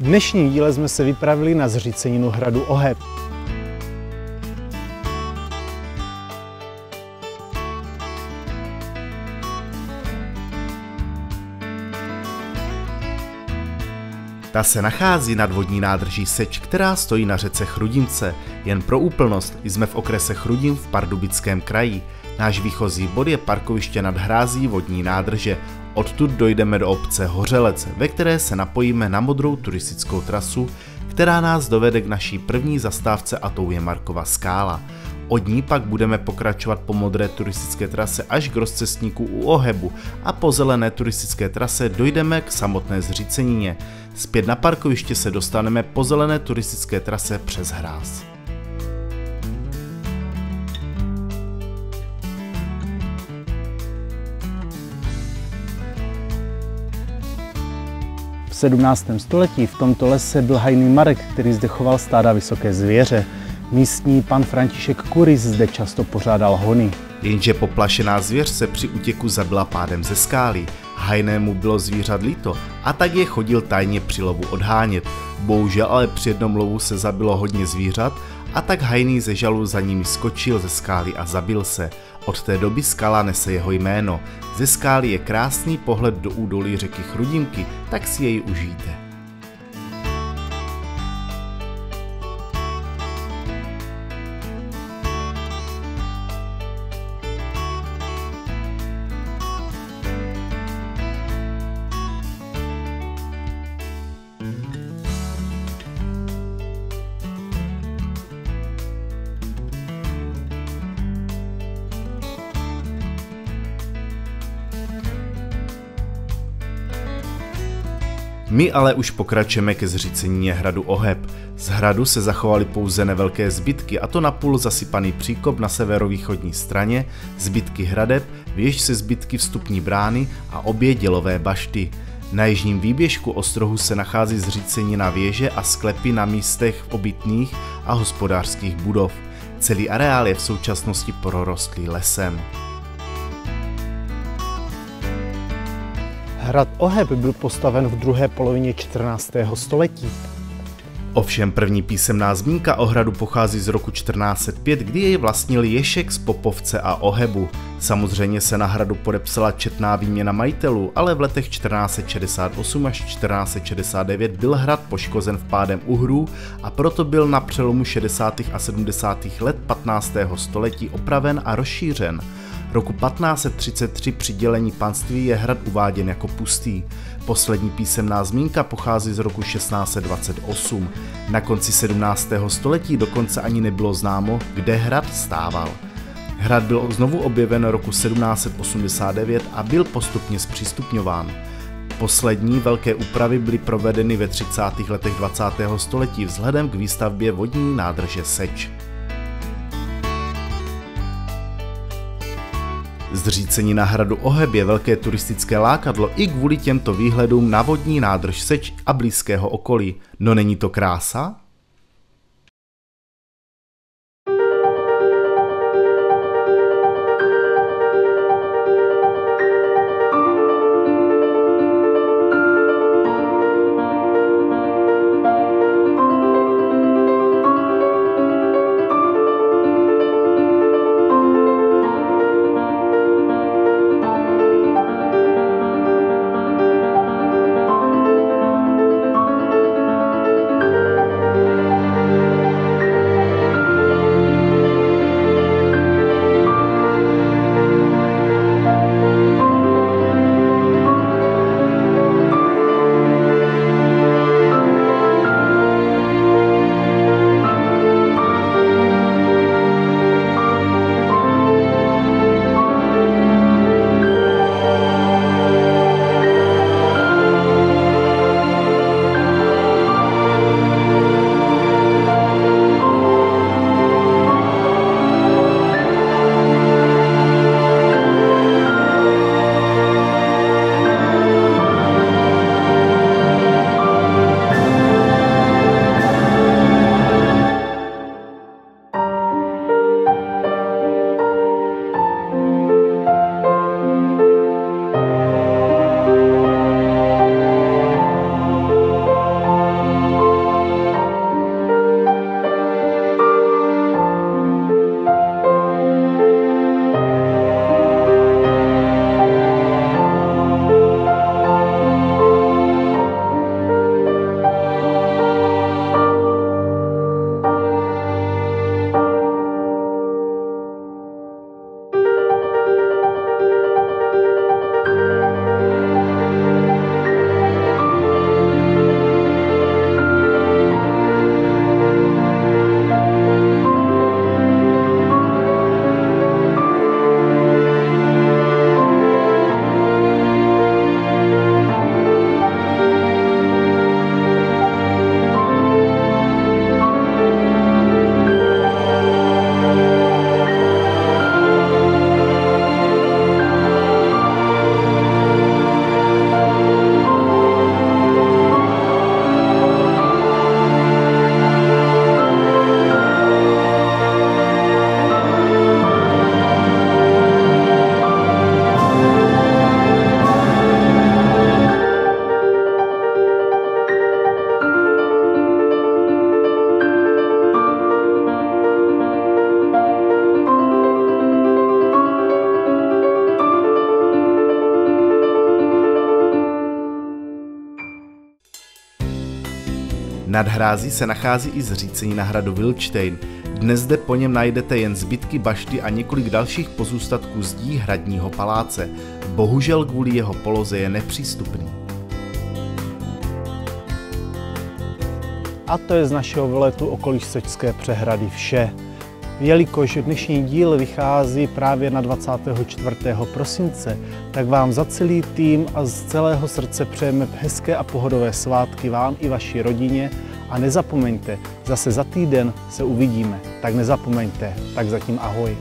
V dnešním díle jsme se vypravili na zříceninu hradu Oheb. Ta se nachází nad vodní nádrží Seč, která stojí na řece Chrudimce. Jen pro úplnost, jsme v okrese Chrudim v Pardubickém kraji. Náš výchozí bod je parkoviště nad hrází vodní nádrže. Odtud dojdeme do obce Hořelec, ve které se napojíme na modrou turistickou trasu, která nás dovede k naší první zastávce, a tou je Markova skála. Od ní pak budeme pokračovat po modré turistické trase až k rozcestníku u Ohebu a po zelené turistické trase dojdeme k samotné zřícenině. Zpět na parkoviště se dostaneme po zelené turistické trase přes hráz. V 17. století v tomto lese byl hajný Marek, který zde choval stáda vysoké zvěře. Místní pan František Kuris zde často pořádal hony. Jenže poplašená zvěř se při útěku zabila pádem ze skály. Hajnému bylo zvířat líto a tak je chodil tajně při lovu odhánět. Bohužel ale při jednom lovu se zabilo hodně zvířat a tak hajný ze žalu za nimi skočil ze skály a zabil se. Od té doby skala nese jeho jméno. Ze skály je krásný pohled do údolí řeky Chrudimky, tak si jej užijte. My ale už pokračujeme ke zřícenině hradu Oheb. Z hradu se zachovaly pouze nevelké zbytky, a to napůl zasypaný příkop na severovýchodní straně, zbytky hradeb, věž se zbytky vstupní brány a obě dělové bašty. Na jižním výběžku ostrohu se nachází zřícenina věže a sklepy na místech obytných a hospodářských budov. Celý areál je v současnosti prorostlý lesem. Hrad Oheb byl postaven v druhé polovině 14. století. Ovšem první písemná zmínka o hradu pochází z roku 1405, kdy jej vlastnil Ješek z Popovce a Ohebu. Samozřejmě se na hradu podepsala četná výměna majitelů, ale v letech 1468 až 1469 byl hrad poškozen vpádem uhrů a proto byl na přelomu 60. a 70. let 15. století opraven a rozšířen. Roku 1533 při dělení panství je hrad uváděn jako pustý. Poslední písemná zmínka pochází z roku 1628. Na konci 17. století dokonce ani nebylo známo, kde hrad stával. Hrad byl znovu objeven roku 1789 a byl postupně zpřístupňován. Poslední velké úpravy byly provedeny ve 30. letech 20. století vzhledem k výstavbě vodní nádrže Seč. Zřícenina hradu Oheb je velké turistické lákadlo i kvůli těmto výhledům na vodní nádrž Seč a blízkého okolí. No není to krása? Nad hrází se nachází i zřícenina hradu Vilštejn. Dnes zde po něm najdete jen zbytky bašty a několik dalších pozůstatků zdí hradního paláce. Bohužel kvůli jeho poloze je nepřístupný. A to je z našeho výletu okolo Sočské přehrady vše. Jelikož dnešní díl vychází právě na 24. prosince, tak vám za celý tým a z celého srdce přejeme hezké a pohodové svátky vám i vaší rodině a nezapomeňte, zase za týden se uvidíme, tak nezapomeňte, tak zatím ahoj.